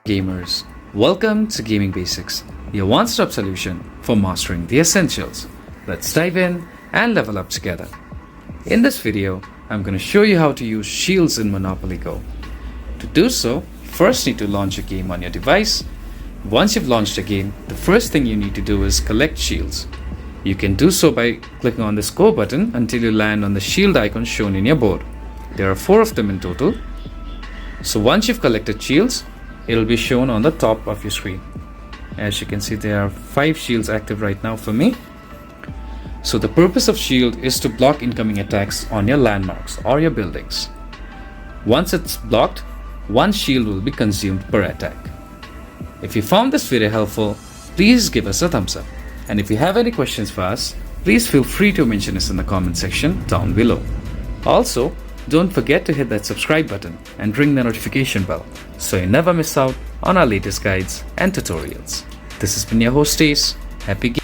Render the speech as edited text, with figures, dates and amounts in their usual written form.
Gamers, welcome to Gaming Basics, your one-stop solution for mastering the essentials. Let's dive in and level up together. In this video, I'm going to show you how to use shields in Monopoly Go. To do so, first need to launch a game on your device. Once you've launched a game, the first thing you need to do is collect shields. You can do so by clicking on this Go button until you land on the shield icon shown in your board. There are 4 of them in total. So once you've collected shields, it'll be shown on the top of your screen. As you can see, there are 5 shields active right now for me. So the purpose of shield is to block incoming attacks on your landmarks or your buildings. Once it's blocked, 1 shield will be consumed per attack. If you found this video helpful, please give us a thumbs up. And if you have any questions for us, please feel free to mention us in the comment section down below. Also, don't forget to hit that subscribe button and ring the notification bell so you never miss out on our latest guides and tutorials. This has been your host Ace. Happy gaming.